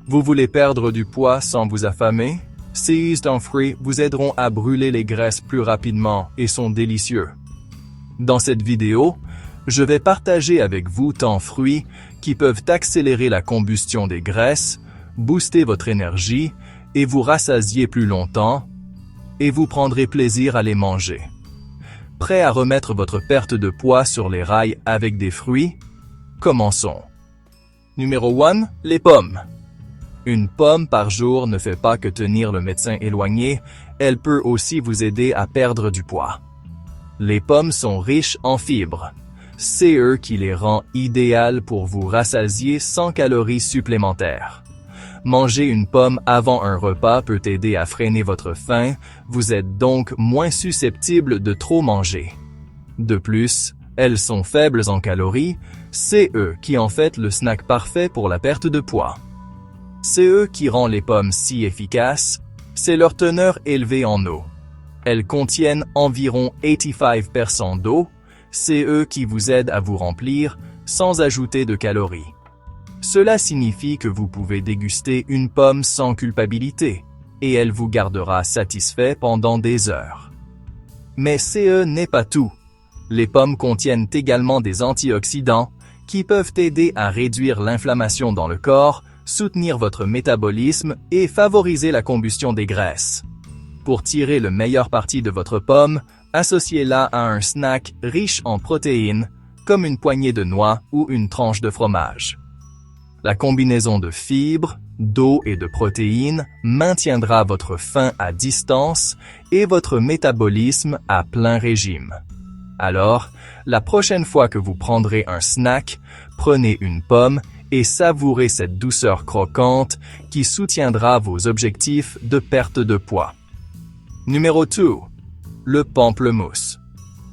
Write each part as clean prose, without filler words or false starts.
Vous voulez perdre du poids sans vous affamer? Ces fruits vous aideront à brûler les graisses plus rapidement et sont délicieux. Dans cette vidéo, je vais partager avec vous tant fruits qui peuvent accélérer la combustion des graisses, booster votre énergie et vous rassasier plus longtemps, et vous prendrez plaisir à les manger. Prêt à remettre votre perte de poids sur les rails avec des fruits? Commençons. Numéro 1, les pommes. Une pomme par jour ne fait pas que tenir le médecin éloigné, elle peut aussi vous aider à perdre du poids. Les pommes sont riches en fibres. C'est eux qui les rend idéales pour vous rassasier sans calories supplémentaires. Manger une pomme avant un repas peut aider à freiner votre faim, vous êtes donc moins susceptible de trop manger. De plus, elles sont faibles en calories, c'est eux qui en fait le snack parfait pour la perte de poids. C'est eux qui rend les pommes si efficaces, c'est leur teneur élevée en eau. Elles contiennent environ 85% d'eau, c'est eux qui vous aident à vous remplir sans ajouter de calories. Cela signifie que vous pouvez déguster une pomme sans culpabilité, et elle vous gardera satisfait pendant des heures. Mais ce n'est pas tout. Les pommes contiennent également des antioxydants qui peuvent aider à réduire l'inflammation dans le corps, soutenir votre métabolisme et favoriser la combustion des graisses. Pour tirer le meilleur parti de votre pomme, associez-la à un snack riche en protéines, comme une poignée de noix ou une tranche de fromage. La combinaison de fibres, d'eau et de protéines maintiendra votre faim à distance et votre métabolisme à plein régime. Alors, la prochaine fois que vous prendrez un snack, prenez une pomme et savourez cette douceur croquante qui soutiendra vos objectifs de perte de poids. Numéro 2. Le pamplemousse.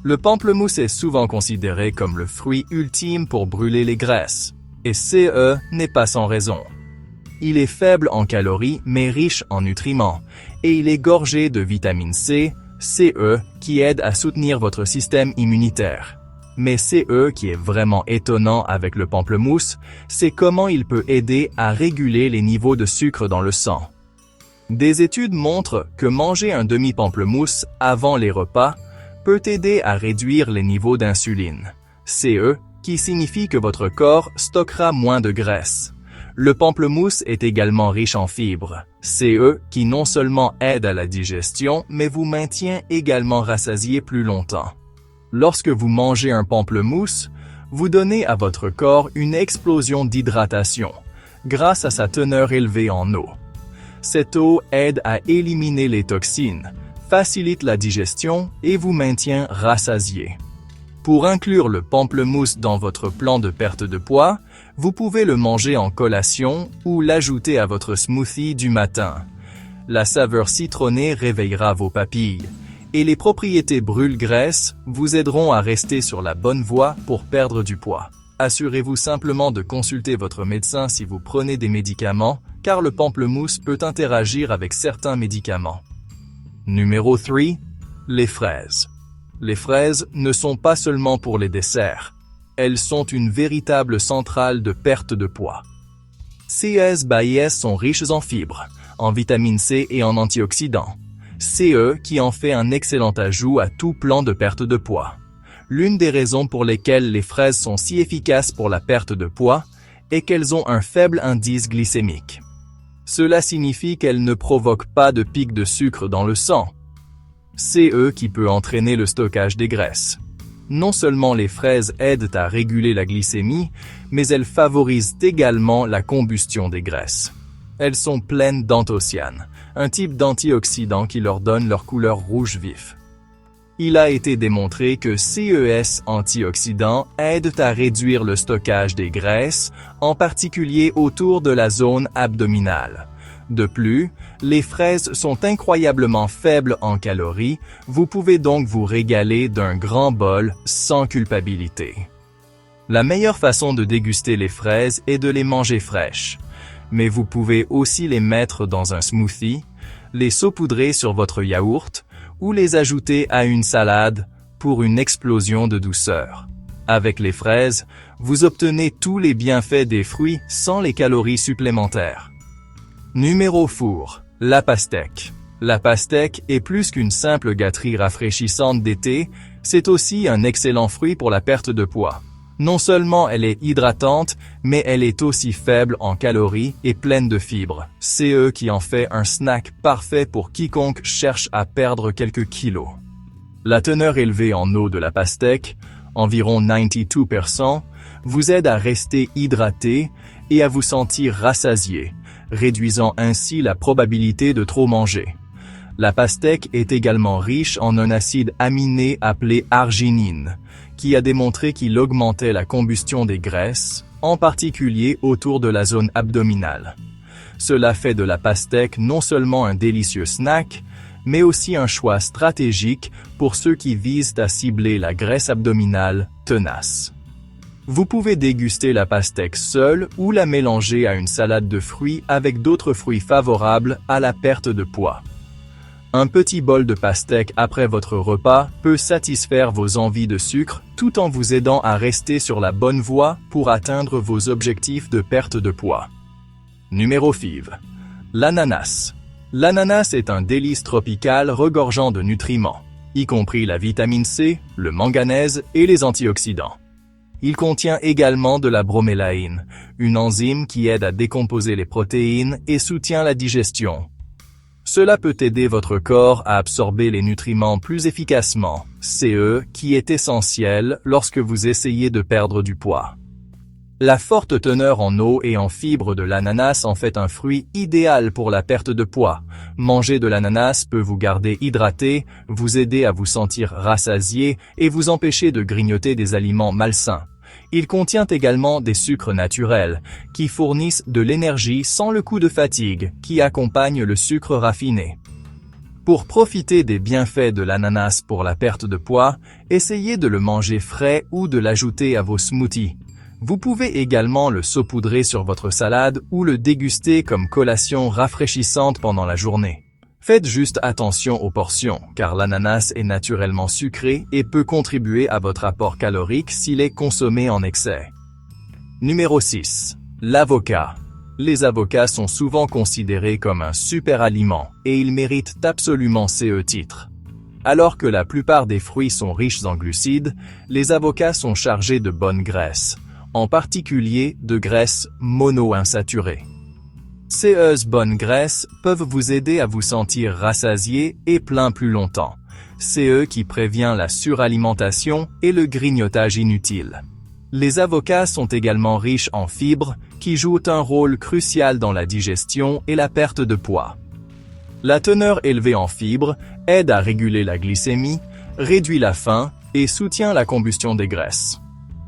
Le pamplemousse est souvent considéré comme le fruit ultime pour brûler les graisses, et ce n'est pas sans raison. Il est faible en calories mais riche en nutriments, et il est gorgé de vitamine C, CE, qui aide à soutenir votre système immunitaire. Mais CE qui est vraiment étonnant avec le pamplemousse, c'est comment il peut aider à réguler les niveaux de sucre dans le sang. Des études montrent que manger un demi-pamplemousse avant les repas peut aider à réduire les niveaux d'insuline, CE, qui signifie que votre corps stockera moins de graisse. Le pamplemousse est également riche en fibres, CE, qui non seulement aide à la digestion, mais vous maintient également rassasié plus longtemps. Lorsque vous mangez un pamplemousse, vous donnez à votre corps une explosion d'hydratation, grâce à sa teneur élevée en eau. Cette eau aide à éliminer les toxines, facilite la digestion et vous maintient rassasié. Pour inclure le pamplemousse dans votre plan de perte de poids, vous pouvez le manger en collation ou l'ajouter à votre smoothie du matin. La saveur citronnée réveillera vos papilles, et les propriétés brûle-graisse vous aideront à rester sur la bonne voie pour perdre du poids. Assurez-vous simplement de consulter votre médecin si vous prenez des médicaments, car le pamplemousse peut interagir avec certains médicaments. Numéro 3. Les fraises. Les fraises ne sont pas seulement pour les desserts. Elles sont une véritable centrale de perte de poids. Ces baies sont riches en fibres, en vitamine C et en antioxydants. CE qui en fait un excellent ajout à tout plan de perte de poids. L'une des raisons pour lesquelles les fraises sont si efficaces pour la perte de poids est qu'elles ont un faible indice glycémique. Cela signifie qu'elles ne provoquent pas de pic de sucre dans le sang. CE qui peut entraîner le stockage des graisses. Non seulement les fraises aident à réguler la glycémie, mais elles favorisent également la combustion des graisses. Elles sont pleines d'anthocyanes, un type d'antioxydant qui leur donne leur couleur rouge vif. Il a été démontré que ces antioxydants aident à réduire le stockage des graisses, en particulier autour de la zone abdominale. De plus, les fraises sont incroyablement faibles en calories, vous pouvez donc vous régaler d'un grand bol sans culpabilité. La meilleure façon de déguster les fraises est de les manger fraîches. Mais vous pouvez aussi les mettre dans un smoothie, les saupoudrer sur votre yaourt ou les ajouter à une salade pour une explosion de douceur. Avec les fraises, vous obtenez tous les bienfaits des fruits sans les calories supplémentaires. Numéro 4. La pastèque. La pastèque est plus qu'une simple gâterie rafraîchissante d'été, c'est aussi un excellent fruit pour la perte de poids. Non seulement elle est hydratante, mais elle est aussi faible en calories et pleine de fibres. C'est ce qui en fait un snack parfait pour quiconque cherche à perdre quelques kilos. La teneur élevée en eau de la pastèque, environ 92%, vous aide à rester hydraté et à vous sentir rassasié, réduisant ainsi la probabilité de trop manger. La pastèque est également riche en un acide aminé appelé arginine, qui a démontré qu'il augmentait la combustion des graisses, en particulier autour de la zone abdominale. Cela fait de la pastèque non seulement un délicieux snack, mais aussi un choix stratégique pour ceux qui visent à cibler la graisse abdominale tenace. Vous pouvez déguster la pastèque seule ou la mélanger à une salade de fruits avec d'autres fruits favorables à la perte de poids. Un petit bol de pastèque après votre repas peut satisfaire vos envies de sucre tout en vous aidant à rester sur la bonne voie pour atteindre vos objectifs de perte de poids. Numéro 5. L'ananas. L'ananas est un délice tropical regorgeant de nutriments, y compris la vitamine C, le manganèse et les antioxydants. Il contient également de la bromélaïne, une enzyme qui aide à décomposer les protéines et soutient la digestion. Cela peut aider votre corps à absorber les nutriments plus efficacement, ce qui est essentiel lorsque vous essayez de perdre du poids. La forte teneur en eau et en fibres de l'ananas en fait un fruit idéal pour la perte de poids. Manger de l'ananas peut vous garder hydraté, vous aider à vous sentir rassasié et vous empêcher de grignoter des aliments malsains. Il contient également des sucres naturels, qui fournissent de l'énergie sans le coup de fatigue, qui accompagne le sucre raffiné. Pour profiter des bienfaits de l'ananas pour la perte de poids, essayez de le manger frais ou de l'ajouter à vos smoothies. Vous pouvez également le saupoudrer sur votre salade ou le déguster comme collation rafraîchissante pendant la journée. Faites juste attention aux portions, car l'ananas est naturellement sucré et peut contribuer à votre apport calorique s'il est consommé en excès. Numéro 6. L'avocat. Les avocats sont souvent considérés comme un super aliment et ils méritent absolument ce titre. Alors que la plupart des fruits sont riches en glucides, les avocats sont chargés de bonnes graisses, en particulier de graisses monoinsaturées. Ces bonnes graisses peuvent vous aider à vous sentir rassasié et plein plus longtemps. C'est qui prévient la suralimentation et le grignotage inutile. Les avocats sont également riches en fibres, qui jouent un rôle crucial dans la digestion et la perte de poids. La teneur élevée en fibres aide à réguler la glycémie, réduit la faim et soutient la combustion des graisses.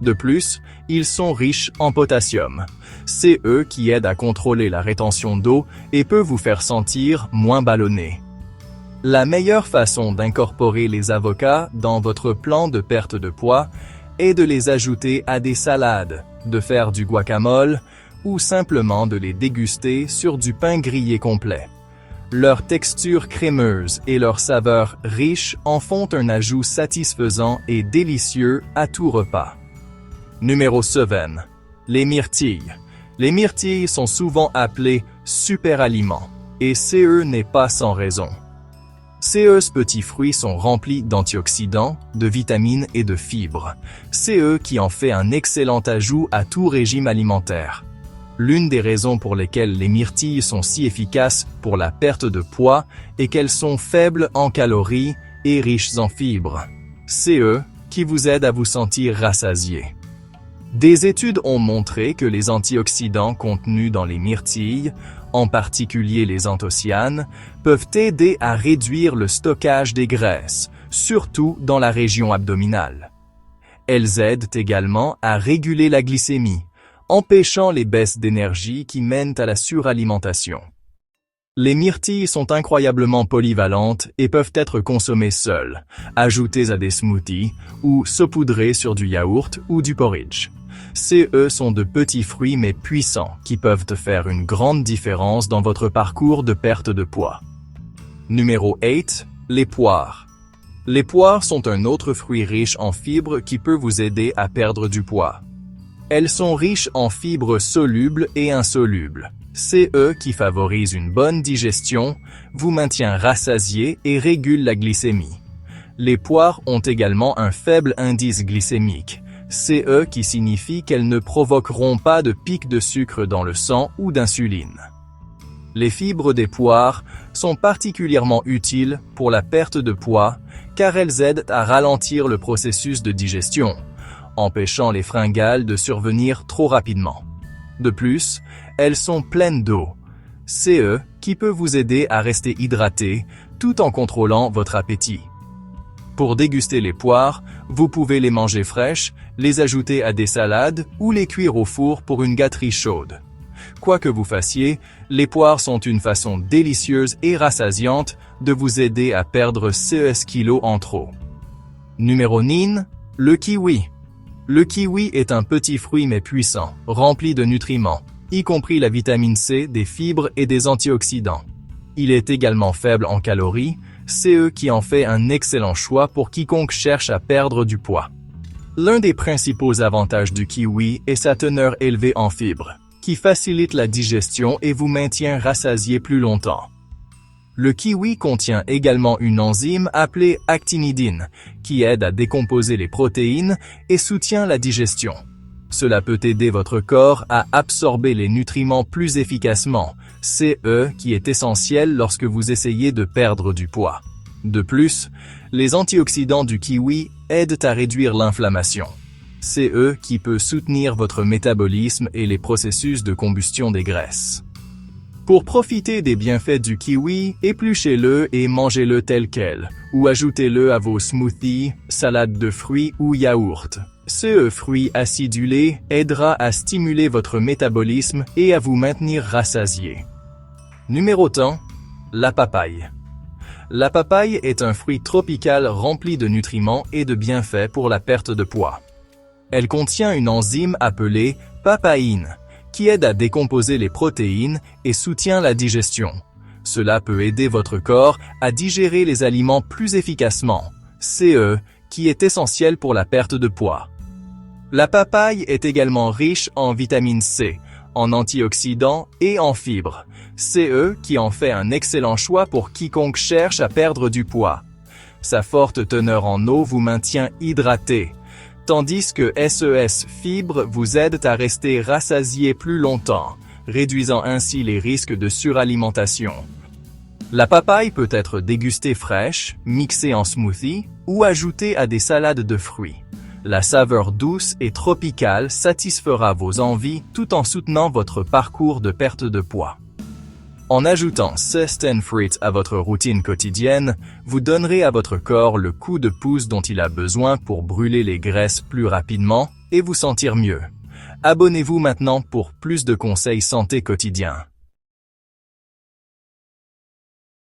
De plus, ils sont riches en potassium. C'est eux qui aident à contrôler la rétention d'eau et peut vous faire sentir moins ballonné. La meilleure façon d'incorporer les avocats dans votre plan de perte de poids est de les ajouter à des salades, de faire du guacamole ou simplement de les déguster sur du pain grillé complet. Leur texture crémeuse et leur saveur riche en font un ajout satisfaisant et délicieux à tout repas. Numéro 7. Les myrtilles. Les myrtilles sont souvent appelés super-aliments, et ce n'est pas sans raison. Ces petits fruits sont remplis d'antioxydants, de vitamines et de fibres. C'est qui en fait un excellent ajout à tout régime alimentaire. L'une des raisons pour lesquelles les myrtilles sont si efficaces pour la perte de poids est qu'elles sont faibles en calories et riches en fibres. C'est qui vous aident à vous sentir rassasié. Des études ont montré que les antioxydants contenus dans les myrtilles, en particulier les anthocyanes, peuvent aider à réduire le stockage des graisses, surtout dans la région abdominale. Elles aident également à réguler la glycémie, empêchant les baisses d'énergie qui mènent à la suralimentation. Les myrtilles sont incroyablement polyvalentes et peuvent être consommées seules, ajoutées à des smoothies ou saupoudrées sur du yaourt ou du porridge. Ces sont de petits fruits mais puissants qui peuvent faire une grande différence dans votre parcours de perte de poids. Numéro 8. Les poires. Les poires sont un autre fruit riche en fibres qui peut vous aider à perdre du poids. Elles sont riches en fibres solubles et insolubles. CE qui favorise une bonne digestion, vous maintient rassasié et régule la glycémie. Les poires ont également un faible indice glycémique, CE qui signifie qu'elles ne provoqueront pas de pic de sucre dans le sang ou d'insuline. Les fibres des poires sont particulièrement utiles pour la perte de poids car elles aident à ralentir le processus de digestion, empêchant les fringales de survenir trop rapidement. De plus, elles sont pleines d'eau, CE qui peut vous aider à rester hydraté tout en contrôlant votre appétit. Pour déguster les poires, vous pouvez les manger fraîches, les ajouter à des salades ou les cuire au four pour une gâterie chaude. Quoi que vous fassiez, les poires sont une façon délicieuse et rassasiante de vous aider à perdre 16 kilos en trop. Numéro 9, le kiwi. Le kiwi est un petit fruit mais puissant, rempli de nutriments, y compris la vitamine C, des fibres et des antioxydants. Il est également faible en calories, CE qui en fait un excellent choix pour quiconque cherche à perdre du poids. L'un des principaux avantages du kiwi est sa teneur élevée en fibres, qui facilite la digestion et vous maintient rassasié plus longtemps. Le kiwi contient également une enzyme appelée actinidine, qui aide à décomposer les protéines et soutient la digestion. Cela peut aider votre corps à absorber les nutriments plus efficacement, CE qui est essentiel lorsque vous essayez de perdre du poids. De plus, les antioxydants du kiwi aident à réduire l'inflammation, CE qui peut soutenir votre métabolisme et les processus de combustion des graisses. Pour profiter des bienfaits du kiwi, épluchez-le et mangez-le tel quel, ou ajoutez-le à vos smoothies, salades de fruits ou yaourts. Ce fruit acidulé aidera à stimuler votre métabolisme et à vous maintenir rassasié. Numéro 10, la papaye. La papaye est un fruit tropical rempli de nutriments et de bienfaits pour la perte de poids. Elle contient une enzyme appelée papaïne, qui aide à décomposer les protéines et soutient la digestion. Cela peut aider votre corps à digérer les aliments plus efficacement, CE, qui est essentiel pour la perte de poids. La papaye est également riche en vitamine C, en antioxydants et en fibres, CE qui en fait un excellent choix pour quiconque cherche à perdre du poids. Sa forte teneur en eau vous maintient hydraté, tandis que SES fibres vous aident à rester rassasié plus longtemps, réduisant ainsi les risques de suralimentation. La papaye peut être dégustée fraîche, mixée en smoothie ou ajoutée à des salades de fruits. La saveur douce et tropicale satisfera vos envies tout en soutenant votre parcours de perte de poids. En ajoutant Susten Fruit à votre routine quotidienne, vous donnerez à votre corps le coup de pouce dont il a besoin pour brûler les graisses plus rapidement et vous sentir mieux. Abonnez-vous maintenant pour plus de conseils santé quotidiens.